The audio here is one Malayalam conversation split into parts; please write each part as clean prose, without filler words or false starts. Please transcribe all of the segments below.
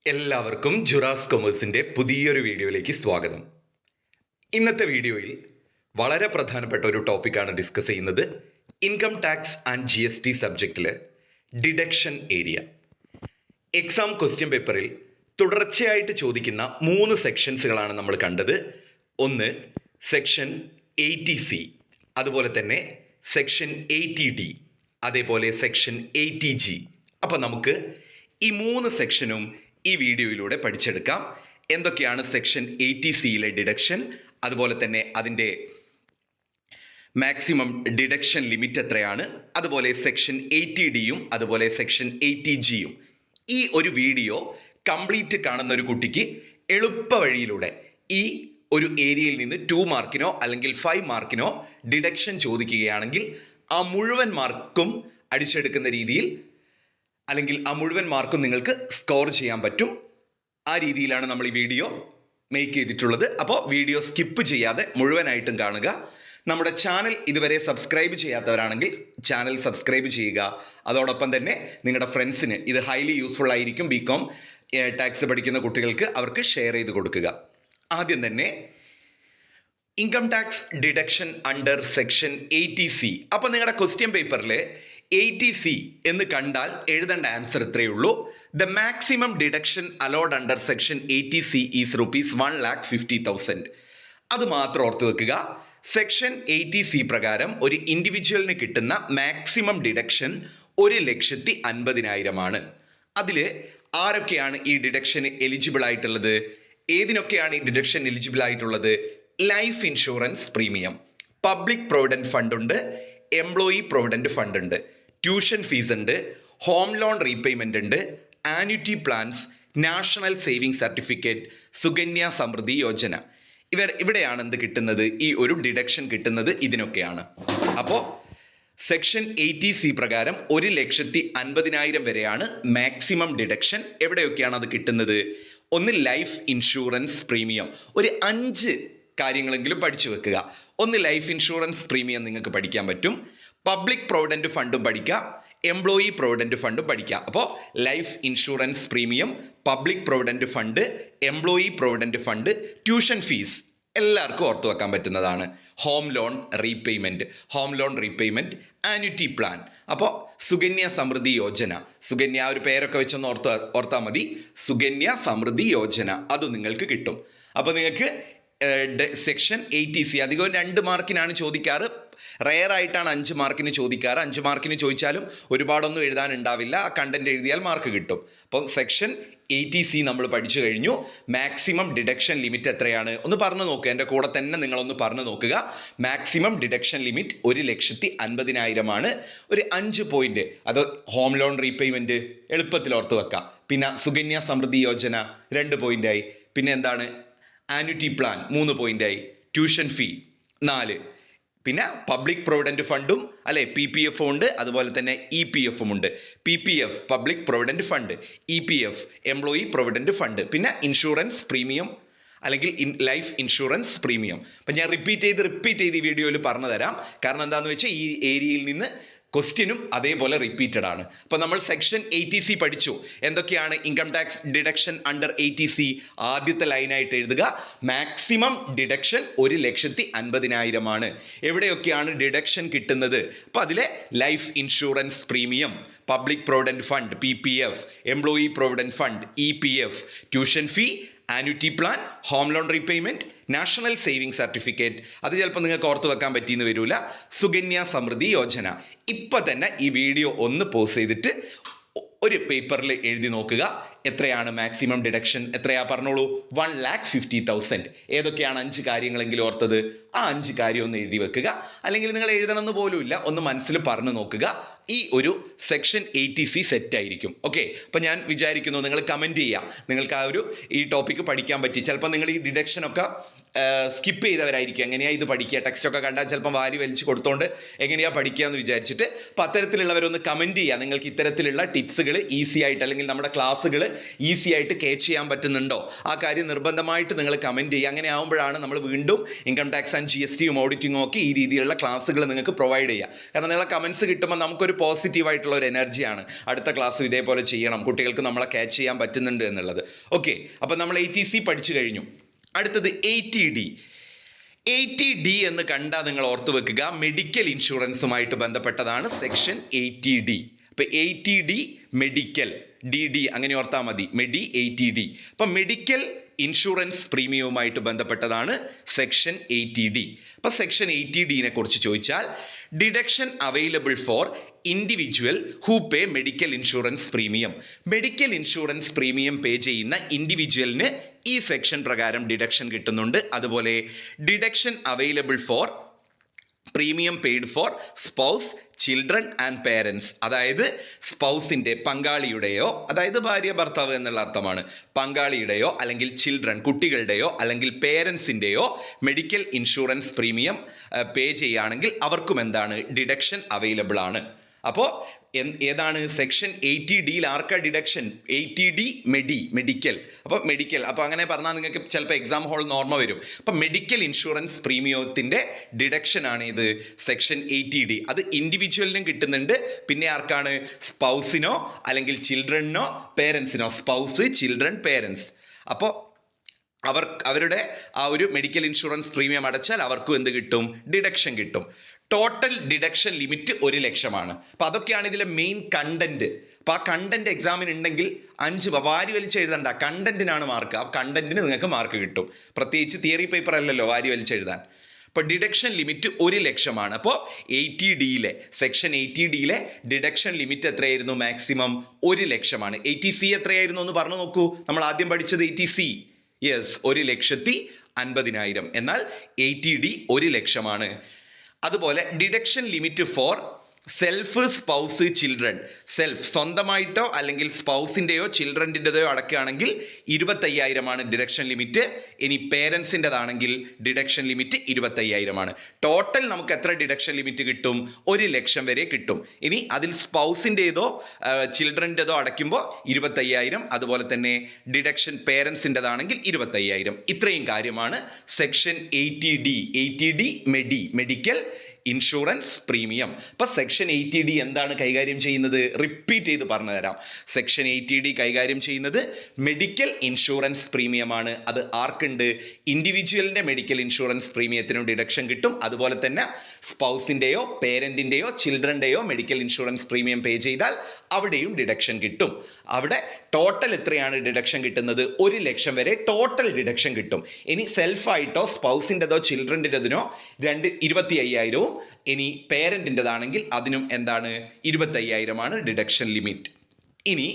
എല്ലാവർക്കും ജുറാസ് കൊമേഴ്സിൻ്റെ പുതിയൊരു വീഡിയോയിലേക്ക് സ്വാഗതം. ഇന്നത്തെ വീഡിയോയിൽ വളരെ പ്രധാനപ്പെട്ട ഒരു ടോപ്പിക്കാണ് ഡിസ്കസ് ചെയ്യുന്നത്. ഇൻകം ടാക്സ് ആൻഡ് GST സബ്ജക്റ്റിൽ ഡിഡക്ഷൻ ഏരിയ. എക്സാം ക്വസ്റ്റ്യൻ പേപ്പറിൽ തുടർച്ചയായിട്ട് ചോദിക്കുന്ന 3 സെക്ഷൻസുകളാണ് നമ്മൾ കണ്ടത്. ഒന്ന് സെക്ഷൻ 80C, അതുപോലെ തന്നെ സെക്ഷൻ 80D, അതേപോലെ സെക്ഷൻ 80G. അപ്പം നമുക്ക് ഈ 3 സെക്ഷനും ഈ വീഡിയോയിലൂടെ പഠിച്ചെടുക്കാം. എന്തൊക്കെയാണ് സെക്ഷൻ 80Cയിലെ ഡിഡക്ഷൻ, അതുപോലെ തന്നെ അതിൻ്റെ മാക്സിമം ഡിഡക്ഷൻ ലിമിറ്റ് എത്രയാണ്, അതുപോലെ സെക്ഷൻ 80Dയും അതുപോലെ സെക്ഷൻ 80Gയും. ഈ ഒരു വീഡിയോ കംപ്ലീറ്റ് കാണുന്ന ഒരു കുട്ടിക്ക് എളുപ്പ വഴിയിലൂടെ ഈ ഒരു ഏരിയയിൽ നിന്ന് 2 മാർക്കിനോ അല്ലെങ്കിൽ 5 മാർക്കിനോ ഡിഡക്ഷൻ ചോദിക്കുകയാണെങ്കിൽ ആ മുഴുവൻ മാർക്കും അടിച്ചെടുക്കുന്ന രീതിയിൽ, അല്ലെങ്കിൽ ആ മുഴുവൻ മാർക്കും നിങ്ങൾക്ക് സ്കോർ ചെയ്യാൻ പറ്റും. ആ രീതിയിലാണ് നമ്മൾ ഈ വീഡിയോ മേക്ക് ചെയ്തിട്ടുള്ളത്. അപ്പോൾ വീഡിയോ സ്കിപ്പ് ചെയ്യാതെ മുഴുവനായിട്ടും കാണുക. നമ്മുടെ ചാനൽ ഇതുവരെ സബ്സ്ക്രൈബ് ചെയ്യാത്തവരാണെങ്കിൽ ചാനൽ സബ്സ്ക്രൈബ് ചെയ്യുക. അതോടൊപ്പം തന്നെ നിങ്ങളുടെ ഫ്രണ്ട്സിന് ഇത് ഹൈലി യൂസ്ഫുൾ ആയിരിക്കും. BCom ടാക്സ് പഠിക്കുന്ന കുട്ടികൾക്ക് അവർക്ക് ഷെയർ ചെയ്ത് കൊടുക്കുക. ആദ്യം തന്നെ income tax deduction under section 80C. അപ്പോൾ നിങ്ങളുടെ ക്വസ്റ്റ്യൻ പേപ്പറിൽ 80C എന്ന് കണ്ടാൽ എഴുതേണ്ട ആൻസർ ഇത്രയേ ഉള്ളൂ. The maximum deduction allowed under section 80C is ₹1,50,000. അത് മാത്രം ഓർത്ത് വെക്കുക. സെക്ഷൻ 80C പ്രകാരം ഒരു ഇൻഡിവിജ്വലിന് കിട്ടുന്ന മാക്സിമം ഡിഡക്ഷൻ 1,50,000 അതിൽ ആരൊക്കെയാണ് ഈ ഡിഡക്ഷന് എലിജിബിൾ ആയിട്ടുള്ളത്? ഏതിനൊക്കെയാണ് ഈ ഡിഡക്ഷൻ എലിജിബിൾ ആയിട്ടുള്ളത്? Life insurance premium, public provident fund ഉണ്ട്, എംപ്ലോയി പ്രൊവിഡന്റ് ഫണ്ട് ഉണ്ട്, ട്യൂഷൻ ഫീസ് ഉണ്ട്, ഹോം ലോൺ റീപേയ്മെന്റ് ഉണ്ട്, annuity plans, national saving certificate, Sukanya Samriddhi Yojana. ഇവിടെയാണ് എന്ത് കിട്ടുന്നത്? ഈ ഒരു ഡിഡക്ഷൻ കിട്ടുന്നത് ഇതിനൊക്കെയാണ്. അപ്പോൾ സെക്ഷൻ 80C പ്രകാരം 1,50,000 വരെയാണ് മാക്സിമം ഡിഡക്ഷൻ. എവിടെയൊക്കെയാണ് അത് കിട്ടുന്നത്? ഒന്ന് ലൈഫ് ഇൻഷുറൻസ് പ്രീമിയം. ഒരു 5 കാര്യങ്ങളെങ്കിലും പഠിച്ചു വെക്കുക. ഒന്ന് ലൈഫ് ഇൻഷുറൻസ് പ്രീമിയം നിങ്ങൾക്ക് പഠിക്കാൻ പറ്റും. പബ്ലിക് പ്രൊവിഡന്റ് ഫണ്ടും പഠിക്കുക, എംപ്ലോയി പ്രൊവിഡന്റ് ഫണ്ടും പഠിക്കുക. അപ്പോൾ life insurance premium, public provident fund, employee provident fund, tuition fees എല്ലാവർക്കും ഓർത്തു വെക്കാൻ പറ്റുന്നതാണ്. Home loan repayment, annuity plan. അപ്പോൾ സുകന്യ സമൃദ്ധി യോജന, സുകന്യ ഒരു പേരൊക്കെ വെച്ചൊന്ന് ഓർത്താൽ മതി. സുകന്യ സമൃദ്ധി യോജന അത് നിങ്ങൾക്ക് കിട്ടും. അപ്പോൾ നിങ്ങൾക്ക് സെക്ഷൻ 80C അധികവും 2 മാർക്കിനാണ് ചോദിക്കാറ്. റെയർ ആയിട്ടാണ് 5 മാർക്കിന് ചോദിക്കാറ്. 5 മാർക്കിന് ചോദിച്ചാലും ഒരുപാടൊന്നും എഴുതാനുണ്ടാവില്ല. ആ കണ്ടന്റ് എഴുതിയാൽ മാർക്ക് കിട്ടും. അപ്പം സെക്ഷൻ 80C നമ്മൾ പഠിച്ചു കഴിഞ്ഞു. മാക്സിമം ഡിഡക്ഷൻ ലിമിറ്റ് എത്രയാണ് ഒന്ന് പറഞ്ഞു നോക്കുക. എൻ്റെ കൂടെ തന്നെ നിങ്ങളൊന്ന് പറഞ്ഞു നോക്കുക. മാക്സിമം ഡിഡക്ഷൻ ലിമിറ്റ് 1,50,000 ഒരു 5 പോയിന്റ്. അത് ഹോം ലോൺ റീപേയ്മെന്റ് എളുപ്പത്തിൽ ഓർത്ത് വെക്കാം. പിന്നെ സുകന്യ സമൃദ്ധി യോജന 2 പോയിന്റായി. പിന്നെ എന്താണ്? ആന്വിറ്റി പ്ലാൻ 3 പോയിന്റായി. Tuition fee 4. പിന്നെ പബ്ലിക് പ്രൊവിഡന്റ് ഫണ്ടും അല്ലെ, PPF ഉണ്ട്, അതുപോലെ തന്നെ EPF ഉണ്ട്. PPF public provident fund, EPF employee provident fund, പിന്നെ ഇൻഷുറൻസ് പ്രീമിയം അല്ലെങ്കിൽ ലൈഫ് ഇൻഷുറൻസ് പ്രീമിയം. അപ്പം ഞാൻ റിപ്പീറ്റ് ചെയ്ത് ഈ വീഡിയോയിൽ പറഞ്ഞു തരാം. കാരണം എന്താണെന്ന് വെച്ചാൽ ഈ ഏരിയയിൽ നിന്ന് ക്വസ്റ്റ്യനും അതേപോലെ റിപ്പീറ്റഡ് ആണ്. അപ്പോൾ നമ്മൾ സെക്ഷൻ 80C പഠിച്ചു. എന്തൊക്കെയാണ് income tax deduction under 80C? ആദ്യത്തെ ലൈനായിട്ട് എഴുതുക. മാക്സിമം ഡിഡക്ഷൻ 1,50,000 എവിടെയൊക്കെയാണ് ഡിഡക്ഷൻ കിട്ടുന്നത്? അപ്പോൾ അതിലെ life insurance premium, public provident fund PPF, employee provident fund EPF, tuition fee, annuity plan, home loan repayment, national saving certificate. അത് ചിലപ്പോൾ നിങ്ങൾക്ക് ഓർത്ത് വെക്കാൻ പറ്റിയെന്ന് വരില്ല. സുകന്യ സമൃദ്ധി യോജന. ഇപ്പം തന്നെ ഈ വീഡിയോ ഒന്ന് പോസ് ചെയ്തിട്ട് ഒരു പേപ്പറിൽ എഴുതി നോക്കുക. എത്രയാണ് മാക്സിമം ഡിഡക്ഷൻ? എത്രയാ പറഞ്ഞോളൂ? 1,50,000. ഏതൊക്കെയാണ് 5 കാര്യങ്ങളെങ്കിലും ഓർത്തത്? ആ 5 കാര്യം ഒന്ന് എഴുതി വെക്കുക. അല്ലെങ്കിൽ നിങ്ങൾ എഴുതണമെന്ന് പോലും ഇല്ല, ഒന്ന് മനസ്സിൽ പറഞ്ഞു നോക്കുക. ഈ ഒരു സെക്ഷൻ 80C സെറ്റ് ആയിരിക്കും. ഓക്കെ, അപ്പം ഞാൻ വിചാരിക്കുന്നു നിങ്ങൾ കമൻറ്റ് ചെയ്യുക. നിങ്ങൾക്ക് ഈ ടോപ്പിക്ക് പഠിക്കാൻ പറ്റി. ചിലപ്പോൾ നിങ്ങൾ ഈ ഡിഡക്ഷനൊക്കെ സ്കിപ്പ് ചെയ്തവരായിരിക്കും. എങ്ങനെയാ ഇത് പഠിക്കുക, ടെക്സ്റ്റൊക്കെ കണ്ടാൽ ചിലപ്പം വാരി വലിച്ച് കൊടുത്തോണ്ട് എങ്ങനെയാ പഠിക്കുക എന്ന് വിചാരിച്ചിട്ട്. അപ്പം അത്തരത്തിലുള്ളവരൊന്ന് കമൻറ്റ് ചെയ്യുക, നിങ്ങൾക്ക് ഇത്തരത്തിലുള്ള ടിപ്സുകൾ ഈസി ആയിട്ട് അല്ലെങ്കിൽ നമ്മുടെ ക്ലാസ്സുകൾ ഈസി ആയിട്ട് കേച്ച് ചെയ്യാൻ പറ്റുന്നുണ്ടോ, ആ കാര്യം നിർബന്ധമായിട്ട് നിങ്ങൾ കമൻറ്റ് ചെയ്യുക. അങ്ങനെ ആകുമ്പോഴാണ് നമ്മൾ വീണ്ടും ഇൻകം ടാക്സ് ആൻഡ് GSTയും ഓഡിറ്റിങ്ങും ഒക്കെ ഈ രീതിയിലുള്ള ക്ലാസ്സുകൾ നിങ്ങൾക്ക് പ്രൊവൈഡ് ചെയ്യുക. കാരണം നിങ്ങളെ കമൻസ് കിട്ടുമ്പോൾ നമുക്കൊരു പോസിറ്റീവായിട്ടുള്ള ഒരു എനർജിയാണ്, അടുത്ത ക്ലാസ് ഇതേപോലെ ചെയ്യണം, കുട്ടികൾക്ക് നമ്മളെ ക്യാച്ച് ചെയ്യാൻ പറ്റുന്നുണ്ട് എന്നുള്ളത്. ഓക്കെ, അപ്പം നമ്മൾ ATC പഠിച്ചു കഴിഞ്ഞു. അടുത്തത് 80D. 80D എന്ന് കണ്ടാൽ നിങ്ങൾ ഓർത്തു വെക്കുക, മെഡിക്കൽ ഇൻഷുറൻസുമായിട്ട് ബന്ധപ്പെട്ടതാണ് സെക്ഷൻ 80D. അപ്പം 80D മെഡിക്കൽ, DD അങ്ങനെ ഓർത്താൽ മതി, 80D. അപ്പം മെഡിക്കൽ ഇൻഷുറൻസ് പ്രീമിയവുമായിട്ട് ബന്ധപ്പെട്ടതാണ് സെക്ഷൻ 80D. അപ്പം സെക്ഷൻ 80Dനെ കുറിച്ച് ചോദിച്ചാൽ, deduction available for individual who pay medical insurance premium. Medical insurance premium പേ ചെയ്യുന്ന ഇൻഡിവിജ്വലിന് ഈ സെക്ഷൻ പ്രകാരം ഡിഡക്ഷൻ കിട്ടുന്നുണ്ട്. അതുപോലെ deduction available for premium paid for spouse, children and parents. അതായത് സ്പൗസിൻ്റെ, പങ്കാളിയുടെയോ, അതായത് ഭാര്യ ഭർത്താവ് എന്നുള്ള അർത്ഥമാണ്, പങ്കാളിയുടെയോ അല്ലെങ്കിൽ ചിൽഡ്രൻ കുട്ടികളുടെയോ അല്ലെങ്കിൽ പേരൻസിൻ്റെയോ മെഡിക്കൽ ഇൻഷുറൻസ് പ്രീമിയം പേ ചെയ്യുകയാണെങ്കിൽ അവർക്കും എന്താണ്, ഡിഡക്ഷൻ അവൈലബിൾ ആണ്. അപ്പോൾ ഏതാണ് സെക്ഷൻ 80Dയിൽ ആർക്കാ ഡിഡക്ഷൻ? 80D medical. അപ്പോൾ മെഡിക്കൽ, അപ്പോൾ അങ്ങനെ പറഞ്ഞാൽ നിങ്ങൾക്ക് ചിലപ്പോൾ എക്സാം ഹോളിൽ ഓർമ്മ വരും. അപ്പം മെഡിക്കൽ ഇൻഷുറൻസ് പ്രീമിയത്തിൻ്റെ ഡിഡക്ഷൻ ആണ് ഇത് സെക്ഷൻ 80D. അത് ഇൻഡിവിജ്വലിനും കിട്ടുന്നുണ്ട്, പിന്നെ ആർക്കാണ്, സ്പൗസിനോ അല്ലെങ്കിൽ ചിൽഡ്രനോ പേരൻസിനോ, സ്പൗസ്, ചിൽഡ്രൻ, പേരൻസ്. അപ്പോൾ അവരുടെ ആ ഒരു മെഡിക്കൽ ഇൻഷുറൻസ് പ്രീമിയം അടച്ചാൽ അവർക്കും എന്ത് കിട്ടും, ഡിഡക്ഷൻ കിട്ടും. ടോട്ടൽ ഡിഡക്ഷൻ ലിമിറ്റ് 1 ലക്ഷമാണ്. അപ്പോൾ അതൊക്കെയാണ് ഇതിലെ മെയിൻ കണ്ടന്റ്. അപ്പോൾ ആ കണ്ടന്റ് എക്സാമിന് ഉണ്ടെങ്കിൽ 5 വാരി വലിച്ച് എഴുതണ്ട, കണ്ടന്റിനാണ് മാർക്ക്. ആ കണ്ടന്റിന് നിങ്ങൾക്ക് മാർക്ക് കിട്ടും, പ്രത്യേകിച്ച് തിയറി പേപ്പർ അല്ലല്ലോ വാരി വലിച്ചെഴുതാൻ. അപ്പോൾ ഡിഡക്ഷൻ ലിമിറ്റ് 1 ലക്ഷമാണ്. അപ്പോൾ 80Dയിലെ സെക്ഷൻ 80Dയിലെ ഡിഡക്ഷൻ ലിമിറ്റ് എത്രയായിരുന്നു? മാക്സിമം 1 ലക്ഷമാണ്. 80C എത്രയായിരുന്നു എന്ന് പറഞ്ഞു നോക്കൂ. നമ്മൾ ആദ്യം പഠിച്ചത് 80C, യെസ്, 1,50,000. എന്നാൽ 80D 1 ലക്ഷമാണ്. അതുപോലെ deduction limit for self, spouse, children. Self സ്വന്തമായിട്ടോ അല്ലെങ്കിൽ സ്പൗസിൻ്റെയോ ചിൽഡ്രൻ്റെയോ അടക്കുകയാണെങ്കിൽ 25,000 ഡിഡക്ഷൻ ലിമിറ്റ്. ഇനി പേരൻസിൻ്റെതാണെങ്കിൽ ഡിഡക്ഷൻ ലിമിറ്റ് 25,000. ടോട്ടൽ നമുക്ക് എത്ര ഡിഡക്ഷൻ ലിമിറ്റ് കിട്ടും? 1 ലക്ഷം വരെ കിട്ടും. ഇനി അതിൽ സ്പൗസിൻ്റെതോ ചിൽഡ്രൻ്റെതോ അടയ്ക്കുമ്പോൾ 25,000. അതുപോലെ തന്നെ ഡിഡക്ഷൻ പേരൻസിൻ്റെതാണെങ്കിൽ 25,000. ഇത്രയും കാര്യമാണ് section 80D medical insurance premium. അപ്പം സെക്ഷൻ 80D എന്താണ് കൈകാര്യം ചെയ്യുന്നത്? റിപ്പീറ്റ് ചെയ്ത് പറഞ്ഞു തരാം. സെക്ഷൻ 80D കൈകാര്യം ചെയ്യുന്നത് മെഡിക്കൽ ഇൻഷുറൻസ് പ്രീമിയമാണ്. അത് ആർക്കുണ്ട്? ഇൻഡിവിജ്വലിൻ്റെ മെഡിക്കൽ ഇൻഷുറൻസ് പ്രീമിയത്തിനും ഡിഡക്ഷൻ കിട്ടും. അതുപോലെ തന്നെ സ്പൗസിൻ്റെയോ പേരൻറ്റിൻ്റെയോ ചിൽഡ്രൻ്റെയോ മെഡിക്കൽ ഇൻഷുറൻസ് പ്രീമിയം പേ ചെയ്താൽ അവിടെയും ഡിഡക്ഷൻ കിട്ടും. അവിടെ ടോട്ടൽ എത്രയാണ് ഡിഡക്ഷൻ കിട്ടുന്നത്? 1 ലക്ഷം വരെ ടോട്ടൽ ഡിഡക്ഷൻ കിട്ടും. ഇനി സെൽഫായിട്ടോ സ്പൗസിൻ്റെതോ ചിൽഡ്രൻ്റെതിനോ 25,000. ഇനി പേരൻറ്റിൻ്റെതാണെങ്കിൽ അതിനും എന്താണ്? 25,000 ഡിഡക്ഷൻ ലിമിറ്റ്. ഇനി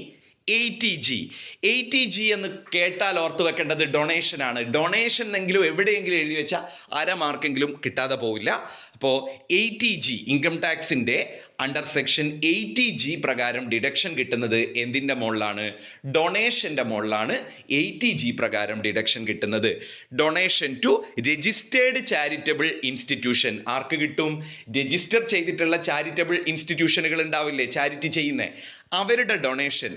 80G എന്ന് കേട്ടാൽ ഓർത്ത് വെക്കേണ്ടത് ഡൊണേഷൻ ആണ്. ഡൊണേഷൻ എന്നെങ്കിലും എവിടെയെങ്കിലും എഴുതി വെച്ചാൽ 1/2 മാർക്കെങ്കിലും കിട്ടാതെ പോവില്ല. അപ്പോൾ 80G income ടാക്സിൻ്റെ under section 80G പ്രകാരം ഡിഡക്ഷൻ കിട്ടുന്നത് എന്തിൻ്റെ മുകളിലാണ്? ഡൊണേഷൻ്റെ മുകളിലാണ് 80G പ്രകാരം ഡിഡക്ഷൻ കിട്ടുന്നത്. Donation to registered charitable institution ആർക്ക് കിട്ടും? രജിസ്റ്റർ ചെയ്തിട്ടുള്ള ചാരിറ്റബിൾ ഇൻസ്റ്റിറ്റ്യൂഷനുകൾ ഉണ്ടാവില്ലേ, ചാരിറ്റി ചെയ്യുന്നത്, അവരുടെ ഡൊണേഷൻ,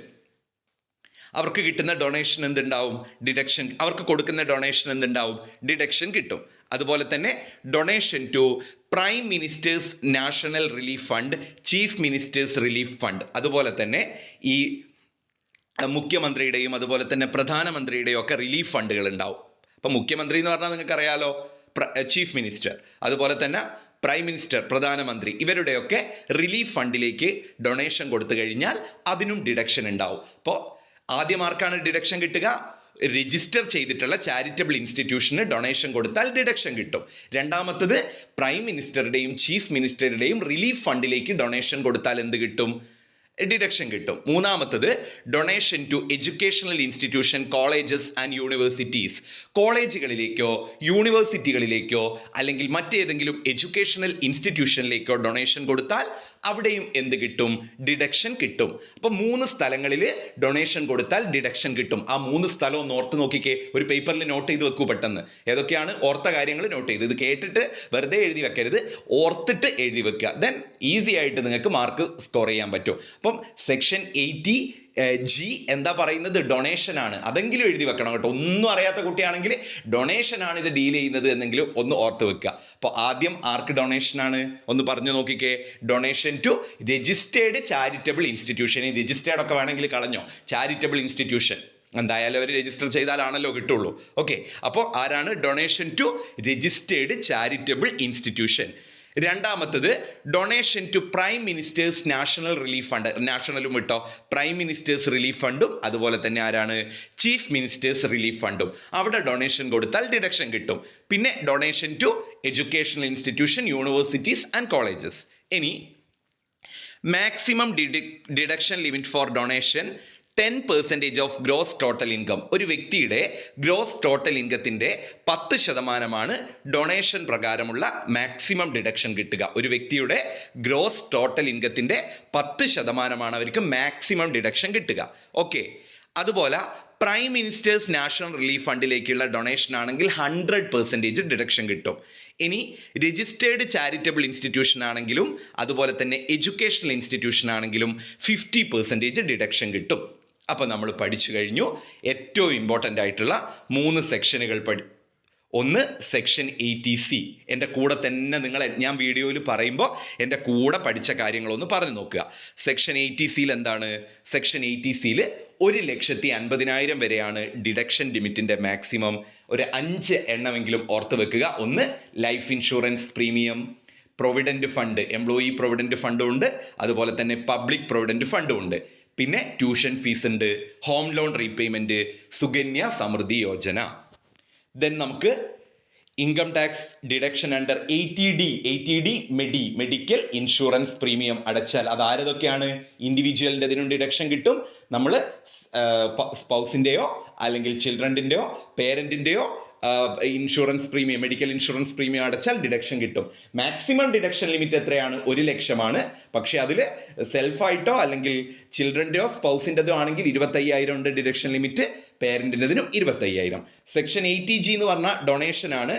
അവർക്ക് കിട്ടുന്ന ഡൊണേഷൻ എന്തുണ്ടാവും? ഡിഡക്ഷൻ. അവർക്ക് കൊടുക്കുന്ന ഡൊണേഷൻ എന്തുണ്ടാവും? ഡിഡക്ഷൻ കിട്ടും. അതുപോലെ തന്നെ donation to prime minister's national relief fund, chief minister's relief fund, അതുപോലെ തന്നെ ഈ മുഖ്യമന്ത്രിയുടെയും അതുപോലെ തന്നെ പ്രധാനമന്ത്രിയുടെയും ഒക്കെ റിലീഫ് ഫണ്ടുകൾ ഉണ്ടാവും. അപ്പം മുഖ്യമന്ത്രി എന്ന് പറഞ്ഞാൽ നിങ്ങൾക്ക് അറിയാലോ, ചീഫ് മിനിസ്റ്റർ, അതുപോലെ തന്നെ പ്രൈം മിനിസ്റ്റർ, പ്രധാനമന്ത്രി, ഇവരുടെയൊക്കെ റിലീഫ് ഫണ്ടിലേക്ക് ഡൊണേഷൻ കൊടുത്തു കഴിഞ്ഞാൽ അതിനും ഡിഡക്ഷൻ ഉണ്ടാവും. അപ്പോൾ ആദ്യം ആർക്കാണ് ഡിഡക്ഷൻ കിട്ടുക? രജിസ്റ്റർ ചെയ്തിട്ടുള്ള ചാരിറ്റബിൾ ഇൻസ്റ്റിറ്റ്യൂഷന് ഡൊണേഷൻ കൊടുത്താൽ ഡിഡക്ഷൻ കിട്ടും. രണ്ടാമത്തത് പ്രൈം മിനിസ്റ്ററുടെയും ചീഫ് മിനിസ്റ്ററുടെയും റിലീഫ് ഫണ്ടിലേക്ക് ഡൊണേഷൻ കൊടുത്താൽ എന്ത് കിട്ടും? ഡിഡക്ഷൻ കിട്ടും. മൂന്നാമത്തത് donation to educational institution, colleges and universities. കോളേജുകളിലേക്കോ യൂണിവേഴ്സിറ്റികളിലേക്കോ അല്ലെങ്കിൽ മറ്റേതെങ്കിലും എഡ്യൂക്കേഷണൽ ഇൻസ്റ്റിറ്റ്യൂഷനിലേക്കോ ഡൊണേഷൻ കൊടുത്താൽ അവിടെയും എന്ത് കിട്ടും? ഡിഡക്ഷൻ കിട്ടും. അപ്പോൾ 3 സ്ഥലങ്ങളിൽ ഡൊണേഷൻ കൊടുത്താൽ ഡിഡക്ഷൻ കിട്ടും. ആ 3 സ്ഥലം ഒന്ന് ഓർത്ത് നോക്കിക്കേ. ഒരു പേപ്പറിൽ നോട്ട് ചെയ്ത് വെക്കൂ പെട്ടെന്ന്. ഏതൊക്കെയാണ് ഓർത്ത കാര്യങ്ങൾ നോട്ട് ചെയ്ത്. ഇത് കേട്ടിട്ട് വെറുതെ എഴുതി വെക്കരുത്, ഓർത്തിട്ട് എഴുതി വെക്കുക. ദെൻ ഈസി ആയിട്ട് നിങ്ങൾക്ക് മാർക്ക് സ്കോർ ചെയ്യാൻ പറ്റും. അപ്പം സെക്ഷൻ 80G എന്താ പറയുന്നത്? ഡൊണേഷൻ ആണ്. അതെങ്കിലും എഴുതി വെക്കണം കേട്ടോ. ഒന്നും അറിയാത്ത കുട്ടിയാണെങ്കിൽ ഡൊണേഷൻ ആണ് ഇത് ഡീൽ ചെയ്യുന്നത് എന്നെങ്കിലും ഒന്ന് ഓർത്ത് വെക്കുക. അപ്പോൾ ആദ്യം ആർക്ക് ഡൊണേഷൻ ആണ് ഒന്ന് പറഞ്ഞു നോക്കിക്കേ. Donation to registered charitable institution. ഈ രജിസ്റ്റേർഡ് ഒക്കെ വേണമെങ്കിൽ കളഞ്ഞോ. ചാരിറ്റബിൾ ഇൻസ്റ്റിറ്റ്യൂഷൻ എന്തായാലും അവർ രജിസ്റ്റർ ചെയ്താലാണല്ലോ കിട്ടുള്ളൂ. ഓക്കെ, അപ്പോൾ ആരാണ്? Donation to registered charitable institution. രണ്ടാമത്തത് donation to prime minister's national relief fund. നാഷണലും വിട്ടോ, പ്രൈം മിനിസ്റ്റേഴ്സ് റിലീഫ് ഫണ്ടും അതുപോലെ തന്നെ ആരാണ്? ചീഫ് മിനിസ്റ്റേഴ്സ് റിലീഫ് ഫണ്ടും. അവിടെ ഡൊണേഷൻ കൊടുത്താൽ ഡിഡക്ഷൻ കിട്ടും. പിന്നെ donation to educational institution, universities and colleges. ഇനി maximum deduction limit for donation 10% of gross total income. ഒരു വ്യക്തിയുടെ ഗ്രോസ് ടോട്ടൽ ഇൻകത്തിൻ്റെ 10% ഡൊണേഷൻ പ്രകാരമുള്ള മാക്സിമം ഡിഡക്ഷൻ കിട്ടുക. ഒരു വ്യക്തിയുടെ ഗ്രോസ് ടോട്ടൽ ഇൻകത്തിൻ്റെ 10% അവർക്ക് മാക്സിമം ഡിഡക്ഷൻ കിട്ടുക. ഓക്കെ, അതുപോലെ പ്രൈം മിനിസ്റ്റേഴ്സ് നാഷണൽ റിലീഫ് ഫണ്ടിലേക്കുള്ള ഡൊണേഷൻ ആണെങ്കിൽ 100% ഡിഡക്ഷൻ കിട്ടും. ഇനി രജിസ്റ്റേർഡ് ചാരിറ്റബിൾ ഇൻസ്റ്റിറ്റ്യൂഷൻ ആണെങ്കിലും അതുപോലെ തന്നെ എഡ്യൂക്കേഷണൽ ഇൻസ്റ്റിറ്റ്യൂഷൻ ആണെങ്കിലും 50% ഡിഡക്ഷൻ കിട്ടും. അപ്പോൾ നമ്മൾ പഠിച്ചു കഴിഞ്ഞു. ഏറ്റവും ഇമ്പോർട്ടൻ്റ് ആയിട്ടുള്ള 3 സെക്ഷനുകൾ ഒന്ന് സെക്ഷൻ 80C. എൻ്റെ കൂടെ തന്നെ ഞാൻ വീഡിയോയിൽ പറയുമ്പോൾ എൻ്റെ കൂടെ പഠിച്ച കാര്യങ്ങളൊന്ന് പറഞ്ഞു നോക്കുക. സെക്ഷൻ 80Cയിൽ എന്താണ്? സെക്ഷൻ 80Cയിൽ 1,50,000 വരെയാണ് ഡിഡക്ഷൻ ലിമിറ്റിൻ്റെ മാക്സിമം. ഒരു 5 എണ്ണമെങ്കിലും ഓർത്ത് വെക്കുക. ഒന്ന് life insurance premium, provident fund, employee provident ഫണ്ടും ഉണ്ട്, അതുപോലെ തന്നെ പബ്ലിക് പ്രൊവിഡൻറ്റ് ഫണ്ടും ഉണ്ട്. പിന്നെ ട്യൂഷൻ ഫീസ് ഉണ്ട്, home loan repayment, Sukanya Samriddhi Yojana. Then നമുക്ക് income tax deduction under 80D medical insurance premium അടച്ചാൽ അത് ആരതൊക്കെയാണ്? ഇൻഡിവിജ്വലിൻ്റെ ഇതിനും ഡിഡക്ഷൻ കിട്ടും. നമ്മൾ സ്പൗസിൻ്റെയോ അല്ലെങ്കിൽ ചിൽഡ്രൻ്റെയോ പേരൻറ്റിൻ്റെയോ insurance premium, medical insurance premium അടച്ചാൽ ഡിഡക്ഷൻ കിട്ടും. മാക്സിമം ഡിഡക്ഷൻ ലിമിറ്റ് എത്രയാണ്? 1,00,000. പക്ഷേ അതിൽ സെൽഫായിട്ടോ അല്ലെങ്കിൽ ചിൽഡ്രൻ്റെയോ സ്പൗസിൻ്റെതോ ആണെങ്കിൽ 25,000 ഉണ്ട് ഡിഡക്ഷൻ ലിമിറ്റ്, പേരൻറ്റിൻ്റെതിനും 25,000. സെക്ഷൻ 80G എന്ന് പറഞ്ഞാൽ ഡൊണേഷൻ ആണ്.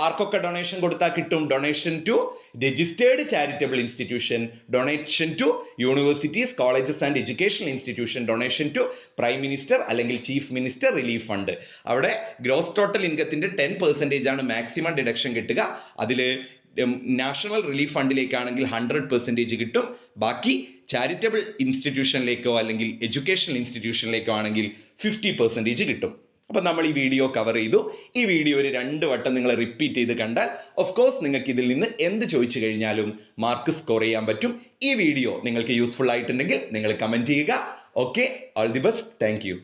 ആർക്കൊക്കെ ഡൊണേഷൻ കൊടുത്താൽ കിട്ടും? Donation to registered charitable institution, donation to universities, colleges and educational institution, donation to prime minister അല്ലെങ്കിൽ ചീഫ് മിനിസ്റ്റർ റിലീഫ് ഫണ്ട്. അവിടെ ഗ്രോസ് ടോട്ടൽ ഇൻകത്തിൻ്റെ 10% മാക്സിമം ഡിഡക്ഷൻ കിട്ടുക. അതിൽ നാഷണൽ റിലീഫ് ഫണ്ടിലേക്കാണെങ്കിൽ 100% കിട്ടും. ബാക്കി ചാരിറ്റബിൾ ഇൻസ്റ്റിറ്റ്യൂഷനിലേക്കോ അല്ലെങ്കിൽ എഡ്യൂക്കേഷണൽ ഇൻസ്റ്റിറ്റ്യൂഷനിലേക്കോ ആണെങ്കിൽ 50% കിട്ടും. അപ്പം നമ്മൾ ഈ വീഡിയോ കവർ ചെയ്തു. ഈ വീഡിയോ ഒരു 2 വട്ടം നിങ്ങൾ റിപ്പീറ്റ് ചെയ്ത് കണ്ടാൽ ഓഫ് കോഴ്സ് നിങ്ങൾക്ക് ഇതിൽ നിന്ന് എന്ത് ചോദിച്ചു കഴിഞ്ഞാലും മാർക്ക് സ്കോർ ചെയ്യാൻ പറ്റും. ഈ വീഡിയോ നിങ്ങൾക്ക് യൂസ്ഫുൾ ആയിട്ടുണ്ടെങ്കിൽ നിങ്ങൾ കമൻറ്റ് ചെയ്യുക. Okay, all the best. Thank you.